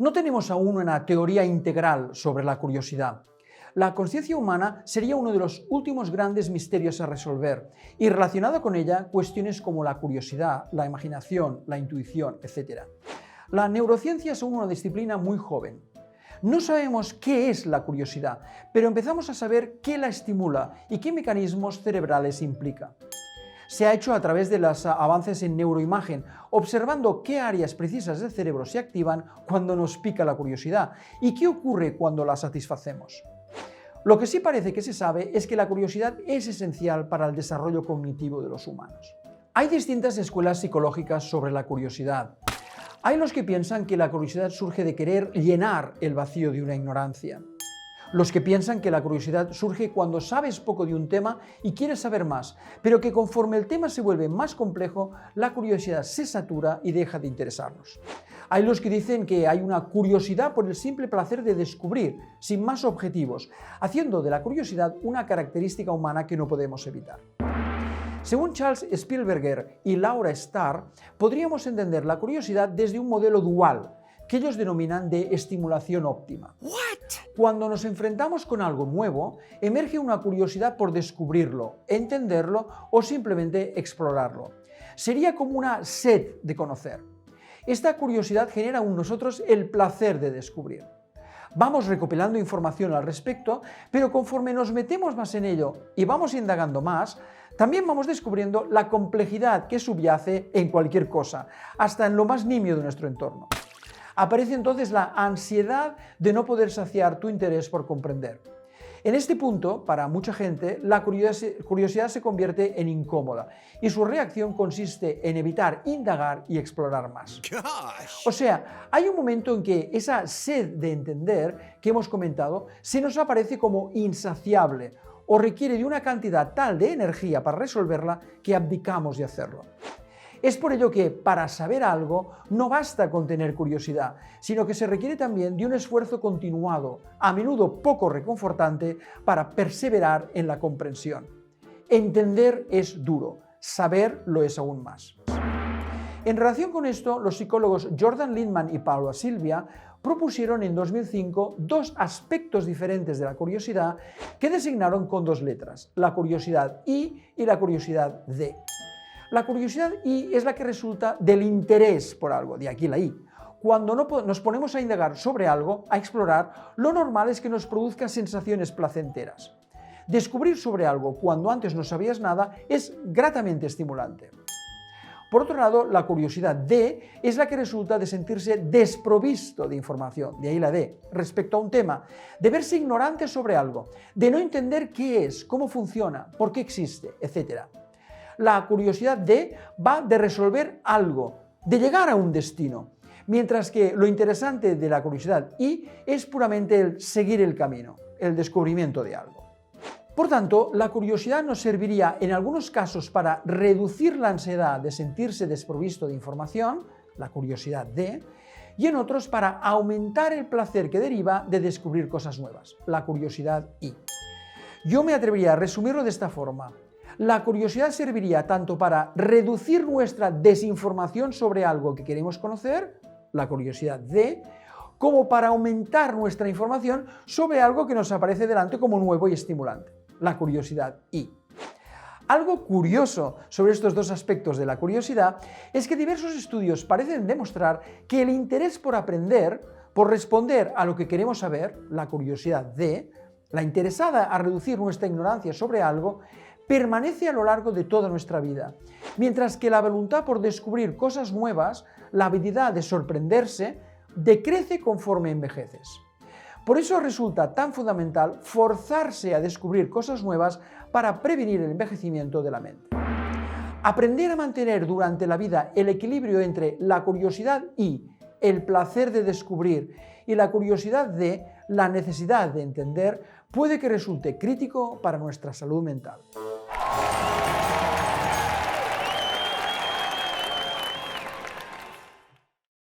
No tenemos aún una teoría integral sobre la curiosidad. La conciencia humana sería uno de los últimos grandes misterios a resolver y relacionado con ella cuestiones como la curiosidad, la imaginación, la intuición, etc. La neurociencia es aún una disciplina muy joven. No sabemos qué es la curiosidad, pero empezamos a saber qué la estimula y qué mecanismos cerebrales implica. Se ha hecho a través de los avances en neuroimagen, observando qué áreas precisas del cerebro se activan cuando nos pica la curiosidad y qué ocurre cuando la satisfacemos. Lo que sí parece que se sabe es que la curiosidad es esencial para el desarrollo cognitivo de los humanos. Hay distintas escuelas psicológicas sobre la curiosidad. Hay los que piensan que la curiosidad surge de querer llenar el vacío de una ignorancia. Los que piensan que la curiosidad surge cuando sabes poco de un tema y quieres saber más, pero que conforme el tema se vuelve más complejo, la curiosidad se satura y deja de interesarnos. Hay los que dicen que hay una curiosidad por el simple placer de descubrir, sin más objetivos, haciendo de la curiosidad una característica humana que no podemos evitar. Según Charles Spielberger y Laura Starr, podríamos entender la curiosidad desde un modelo dual, que ellos denominan de estimulación óptima. Cuando nos enfrentamos con algo nuevo, emerge una curiosidad por descubrirlo, entenderlo o simplemente explorarlo. Sería como una sed de conocer. Esta curiosidad genera en nosotros el placer de descubrir. Vamos recopilando información al respecto, pero conforme nos metemos más en ello y vamos indagando más, también vamos descubriendo la complejidad que subyace en cualquier cosa, hasta en lo más nimio de nuestro entorno. Aparece entonces la ansiedad de no poder saciar tu interés por comprender. En este punto, para mucha gente, la curiosidad se convierte en incómoda y su reacción consiste en evitar indagar y explorar más. O sea, hay un momento en que esa sed de entender que hemos comentado se nos aparece como insaciable o requiere de una cantidad tal de energía para resolverla que abdicamos de hacerlo. Es por ello que, para saber algo, no basta con tener curiosidad, sino que se requiere también de un esfuerzo continuado, a menudo poco reconfortante, para perseverar en la comprensión. Entender es duro, saber lo es aún más. En relación con esto, los psicólogos Jordan Littman y Paula Silvia propusieron en 2005 dos aspectos diferentes de la curiosidad que designaron con dos letras, la curiosidad I y la curiosidad D. La curiosidad I es la que resulta del interés por algo, de aquí la I. Cuando nos ponemos a indagar sobre algo, a explorar, lo normal es que nos produzca sensaciones placenteras. Descubrir sobre algo cuando antes no sabías nada es gratamente estimulante. Por otro lado, la curiosidad D es la que resulta de sentirse desprovisto de información, de ahí la D, respecto a un tema, de verse ignorante sobre algo, de no entender qué es, cómo funciona, por qué existe, etc. La curiosidad D va de resolver algo, de llegar a un destino, mientras que lo interesante de la curiosidad I es puramente el seguir el camino, el descubrimiento de algo. Por tanto, la curiosidad nos serviría en algunos casos para reducir la ansiedad de sentirse desprovisto de información, la curiosidad D, y en otros para aumentar el placer que deriva de descubrir cosas nuevas, la curiosidad I. Yo me atrevería a resumirlo de esta forma. La curiosidad serviría tanto para reducir nuestra desinformación sobre algo que queremos conocer, la curiosidad D, como para aumentar nuestra información sobre algo que nos aparece delante como nuevo y estimulante, la curiosidad I. Algo curioso sobre estos dos aspectos de la curiosidad es que diversos estudios parecen demostrar que el interés por aprender, por responder a lo que queremos saber, la curiosidad D, la interesada a reducir nuestra ignorancia sobre algo, permanece a lo largo de toda nuestra vida, mientras que la voluntad por descubrir cosas nuevas, la habilidad de sorprenderse, decrece conforme envejeces. Por eso resulta tan fundamental forzarse a descubrir cosas nuevas para prevenir el envejecimiento de la mente. Aprender a mantener durante la vida el equilibrio entre la curiosidad y el placer de descubrir y la curiosidad de la necesidad de entender puede que resulte crítico para nuestra salud mental.